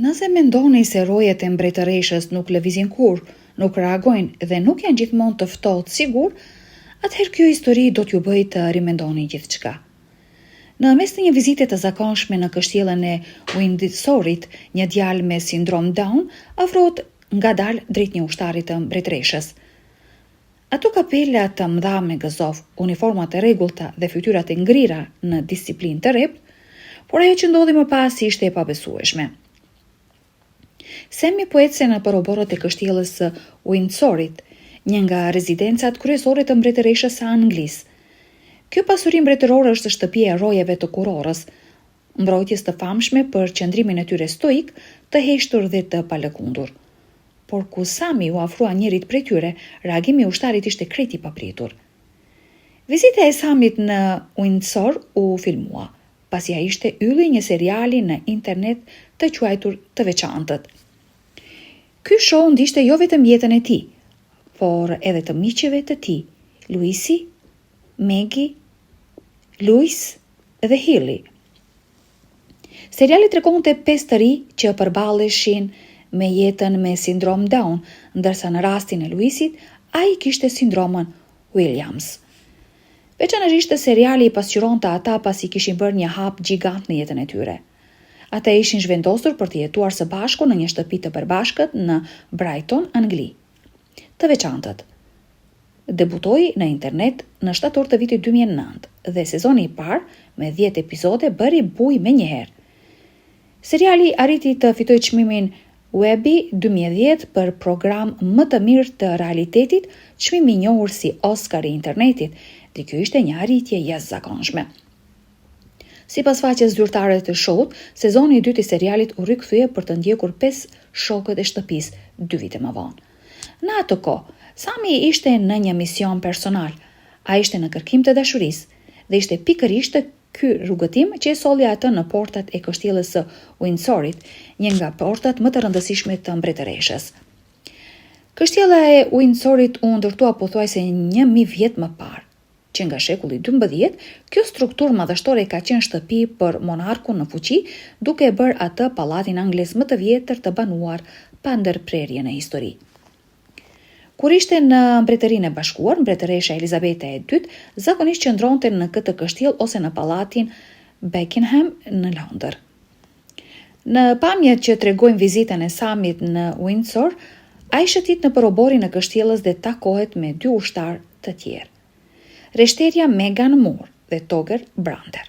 Nëse mendoni se rojet e mbretëreshës nuk lëvizin kur, nuk reagojnë dhe nuk janë gjithmonë të ftohtë sigur, atëherë kjo histori do t'ju bëjë të rimendoni gjithçka. Në mes të një vizite të zakonshme në kështjellën e Windsorit, një djalë me sindrom Down afrohet ngadalë drejt një ushtari të mbretëreshës. Ato kapela të mëdha me gëzof, uniformat e rregullta dhe fytyrat e ngrira në disiplinë të rrept, por ajo që ndodhi më pas ishte e pabesueshme. Semi po ecse në përoborët e kështjellës së Windsorit, një nga rezidencat kryesore të mbretëreshës së Anglisë. Kjo pasuri mbretërore është shtëpia e rojeve të kurorës, mbrojtjes të famshme për qëndrimin e tyre stoik, të heshtur dhe të palëkundur. Por ku Sami u afrua njërit prej tyre, reagimi i ushtarit ishte krejt i papritur. Vizita e Samit në Windsor u filmua, pasi ai ishte ylli një seriali në internet të quajtur Të Veçantët. Ky show ndishte jo vetëm jetën e tij, por edhe të miqeve të tij, Luisi, Maggie, Louis dhe Hilly. Seriali tregonte 5 të ri që përballeshin me jetën me sindrom Down, ndërsa në rastin e Luisit, ai kishte sindromën Williams. Veçanërisht seriali i pasqyronte ata pasi kishin bërë një hap gjigant në jetën e tyre. Ata ishin zhvendosur për të jetuar së bashku në një shtëpi të përbashkët në Brighton, Angli. Të Veçantët debutoi në internet në shtator të vitit 2009 dhe sezoni i parë me 10 episode bëri buj menjëherë. Seriali arriti të fitojë çmimin Webby 2010 për program më të mirë të realitetit, çmim i njohur si Oscar i internetit, dhe kjo ishte një arritje jashtëzakonshme. Sipas faqes zyrtare të show-ut, sezoni i dytë i serialit u rikthye për të ndjekur 5 shokët e shtëpisë 2 vite më vonë. Në atë kohë, Sami ishte në një mision personal. Ai ishte në kërkim të dashurisë dhe ishte pikërisht ky rrugëtim që e solli atë në portat e kështjellës së Windsorit, një nga portat më të rëndësishme të mbretëreshës. Kështjella e Windsorit u ndërtua pothuajse 1000 vjet më parë, që nga shekulli 12, kjo strukturë madhështore ka qenë shtëpi për monarkun në fuqi, duke e bërë atë pallatin anglez më të vjetër të banuar pa ndërprerje në histori. Kur ishte në Mbretërinë e Bashkuar, mbretëresha Elizabeta e II zakonisht qëndronte në këtë kështjellë ose në pallatin Buckingham në Londër. Në pamjet që tregojnë vizitën e Samit në Windsor, ai shëtit në përoborin e kështjellës dhe takohet me 2 ushtar të tjerë, reshterja Meghan Moore dhe Togher Brander.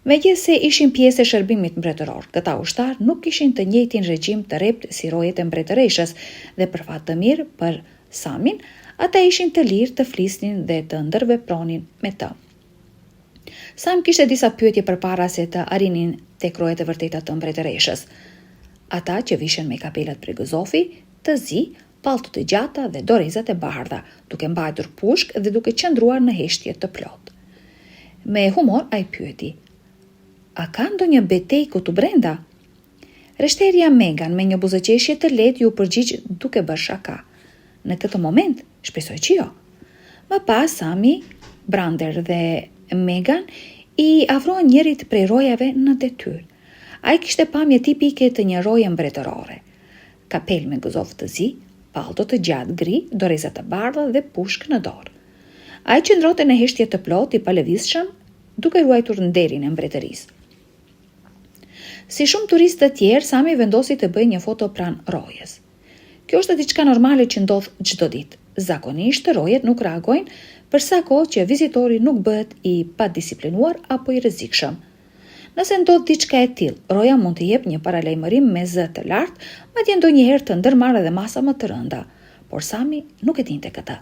Megjithse ishin pjesë e shërbimit mbretëror, këta ushtar nuk kishin të njëjtin regjim të rrept si rojet e mbretëreshës dhe për fat të mirë për Samin, ata ishin të lirë të flisnin dhe të ndërvepronin me të. Sam kishte disa pyetje përpara se të arinin tek rojet e vërteta të mbretëreshës. Ata që vishen me kapelat prej gëzofi, të zi, pallto të gjata dhe dorezat e bardha, duke mbajtur pushk dhe duke qëndruar në heshtje të plot. Me humor ai pyeti: "A ka ndonjë betejë këtu brenda?" Reshterja Meghan me një buzëqeshje të lehtë ju përgjigj duke bërë shaka. Në këtë moment, shpresoj që jo. Më pas Sami, Brander dhe Meghan i afrohen njërit prej rojave në detyrë. Ai kishte pamje tipike të një roje mbretërore: kapel me gëzof të zi, pallto të gjatë gri, doreza të bardha dhe pushk në dorë. Ai qëndronte në heshtje të plot i palëvizshëm, duke ruajtur nderin e mbretërisë. Si shumë turistë të tjerë, Sami vendosi të bëjë një foto pranë rojes. Kjo është diçka normale që ndodh çdo ditë. Zakonisht rojet nuk reagojnë për sa kohë që vizitori nuk bëhet i padisiplinuar apo i rrezikshëm. Nëse ndodh diçka e tillë, roja mund të jep një paralajmërim me zë të lartë, madje ndonjëherë të ndërmarrë dhe masa më të rënda, por Sami nuk e dinte këtë.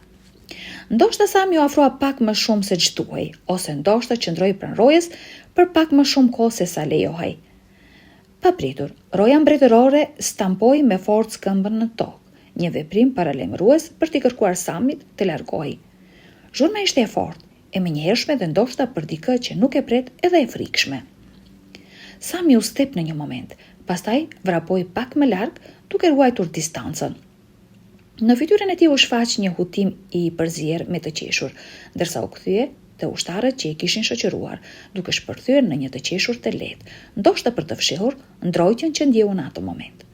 Ndoshta Sami u afroa pak më shumë se ç'duhej, ose ndoshta qëndroi pranë rojes për pak më shumë kohë se sa lejohej. Papritur, roja mbretërore stampoi me forcë këmbën në tokë, një veprim paralajmërues për t'i kërkuar Samit të largohej. Zhurma ishte e fortë, e menjëhershme dhe ndoshta për dikë që nuk e pret edhe e frikshme. Sami u step në një moment, pastaj vrapoi pak më larg duke ruajtur distancën. Në fytyrën e tij u shfaq një hutim i përzier me të qeshur, ndërsa u kthye dhe ushtarët që i kishin shoqëruar, duke shpërthyer në një të qeshur të lehtë, ndoshta për të fshehur ndrojtjen që ndjeu në atë moment.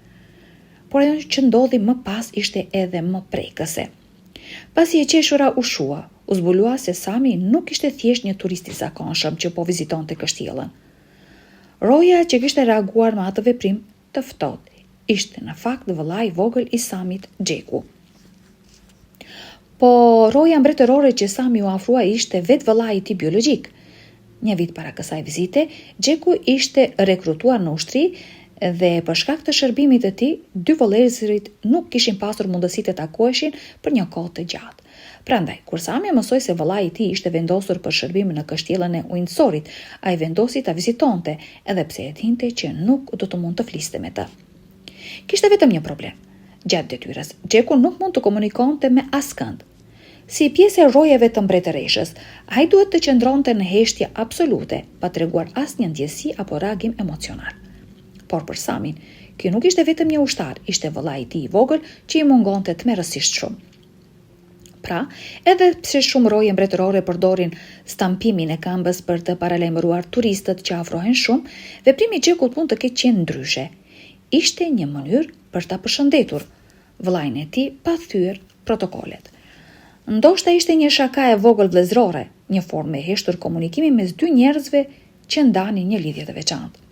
Por ajo që ndodhi më pas ishte edhe më prekëse. Pasi e qeshura u shua, u zbulua se Sami nuk ishte thjesht një turist i zakonshëm që po vizitonte kështjellën. Roja që kishte reaguar me atë veprim të ftohtë ishte në fakt vëllai i vogël i Samit, Xheku. Po roja mbretërore që Sami u afrua ishte vetë vëllai i tij biologjik. Një vit para kësaj vizite, Xheku ishte rekrutuar në ushtri dhe për shkak të shërbimit të tij, dy vëllezërit nuk kishin pasur mundësi të takoheshin për një kohë të gjatë. Prandaj, kur Sami mësoi se vëllai i tij ishte vendosur për shërbim në kështjellën e Windsorit, ai vendosi ta vizitonte, edhe pse e dinte që nuk do të mund të fliste me të. Kishte vetëm një problem. Gjatë detyrës, Xheku nuk mund të komunikonte me askënd. Si pjesë e rrojeve të mbretëreshës, ai duhet të qëndronte në heshtje absolute, pa treguar asnjë ndjesi apo reagim emocional. Por për Samin, ky nuk ishte vetëm një ushtar, ishte vëllai i tij i vogël që i mungonte tmerrësisht shumë. Pra, edhe pse shumë roje mbretërore përdorin stampimin e këmbës për të paralajmëruar turistët që afrohen shumë, veprimi i Xhekut mund të ketë qenë ndryshe. Ishte një mënyrë për ta përshëndetur vëllain e tij pa thyer protokollet. Ndoshta ishte një shaka e vogël vëllezrore, një formë e heshtur komunikimi mes dy njerëzve që ndanin një lidhje të veçantë.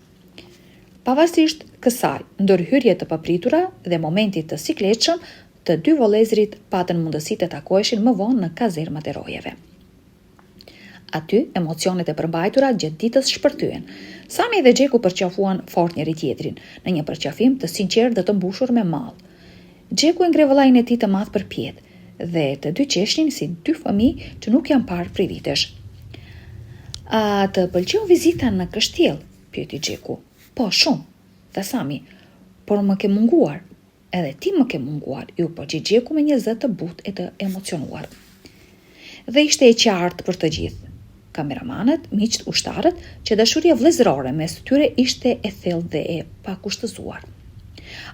Pavarësisht kësaj, ndërhyrje të papritura dhe momentit të sikletshëm, të dy vëllezërit patën mundësi të takoheshin më vonë në kazermat e rojeve. Aty, emocionet e përmbajtura gjatë ditës shpërthyen. Sami dhe Xheku përqafuan fort njëri tjetrin, në një përqafim të sinqertë dhe të mbushur me mall. Xheku e ngre vëllain e tij të madh për pjetë dhe të dy qeshnin si dy fëmijë që nuk janë parë prej vitesh. A të pëlqeu vizita në kështjellë? Pyeti Xheku. Po, shumë, tha Sami, por më ke munguar. Edhe ti më ke munguar, ju përgjigj Xheku me një zë të butë e të emocionuar. Dhe ishte e qartë për të gjithë. Kameramanët, miqt, ushtarët, që dashuria vëllezërore mes tyre ishte e thellë dhe e pakushtëzuar.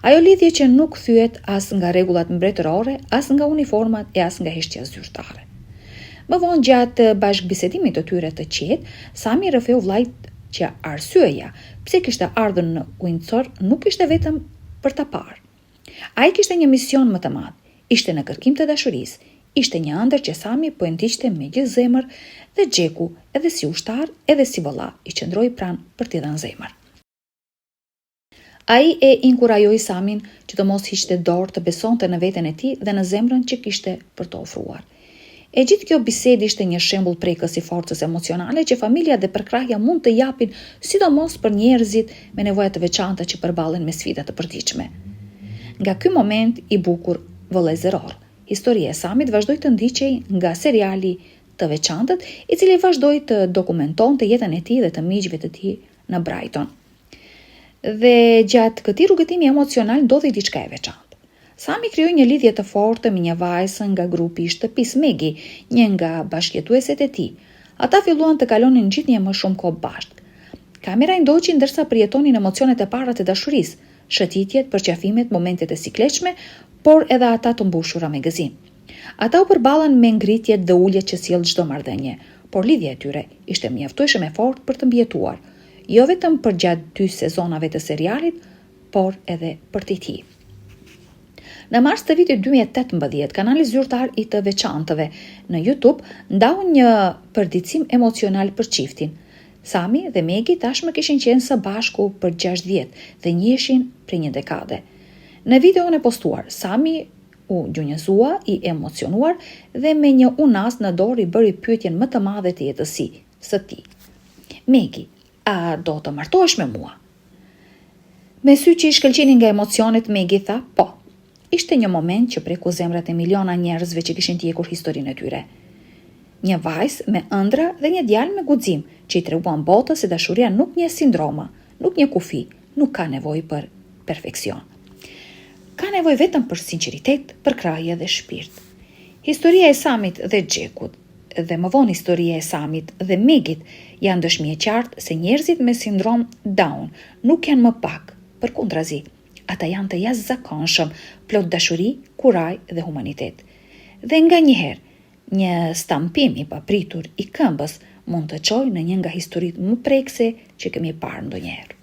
Ajo lidhje që nuk thyet as nga rregullat mbretërore, as nga uniformat e as nga heshtja zyrtare. Më vonë gjatë bashkëbisedimit të tyre të qetë, Sami rrëfeu vllait që arsyeja pse kishte ardhur në Windsor nuk ishte vetëm për ta parë. Ai kishte një mision më të madh, ishte në kërkim të dashurisë, ishte një ëndër që Sami po e ndiqte me gjithë zemër dhe Xheku, edhe si ushtar, edhe si vëlla, i qëndroi pranë për t'i dhënë zemër. Ai e inkurajoi Samin që të mos hiqte dorë, të besonte në veten e tij dhe në zemrën që kishte për të ofruar. E gjithë kjo bisedë ishte një shembull prekës i forcës emocionale që familja dhe përkrahja mund të japin, sidomos për njerëzit me nevoja të veçanta që përballen me sfida të përditshme. Nga ky moment i bukur vëllezëror, historia e Samit vazhdoi të ndiqej nga seriali Të Veçantët, i cili vazhdoi të dokumentonte jetën e tij dhe të miqve të tij në Brighton. Dhe gjatë këtij rrugëtimi emocional ndodhi diçka e veçantë. Sami krijoi një lidhje të fortë me një vajzë nga grupi i shtëpisë, Maggie, një nga bashkëjetueset e tij. Ata filluan të kalonin gjithnjë më shumë kohë bashkë. Kamera i ndoqi ndërsa përjetonin emocionet e para të dashurisë, shëtitjet, përqafimet, momentet e sikletshme, por edhe ata të mbushura me gëzim. Ata u përballan me ngritjet dhe uljet që sjell çdo marrëdhënie, por lidhja e tyre ishte mjaftueshëm e fortë për të mbijetuar, jo vetëm për gjatë 2 sezonave të serialit, por edhe për të tij. Në mars të vitit 2018, kanali zyrtar i Të Veçantëve në YouTube ndau një përditësim emocional për çiftin. Sami dhe Maggie tashmë kishin qenë së bashku për 6 vjet dhe njiheshin prej një dekade. Në videon e postuar, Sami u gjunjëzua, i emocionuar dhe me një unas në dorë i bëri pyetjen më të madhe të jetës së tij. Maggie, a do të martohesh me mua? Me sy që i shkëlqenin nga emocionet, Maggie tha po. Ishte një moment që preku zemrat e miliona njerëzve që kishin tjekur historinë e tyre. Një vajzë me ëndra dhe një djalë me guxim, që i treguan botës se dashuria nuk një sindroma, nuk një kufi, nuk ka nevojë për perfeksion. Ka nevojë vetëm për sinqeritet, për krahje dhe shpirt. Historia e Samit dhe Xhekut, dhe më vonë historia e Samit dhe Megit, janë dëshmi e qartë se njerëzit me sindrom Down nuk janë më pak, përkundrazi. Ata janë të jashtëzakonshëm, plot dashuri, kuraj dhe humanitet. Dhe nga njëherë, Një stampim i papritur i këmbës mund të çojë në një nga historitë më prekse që kemi parë ndonjëherë.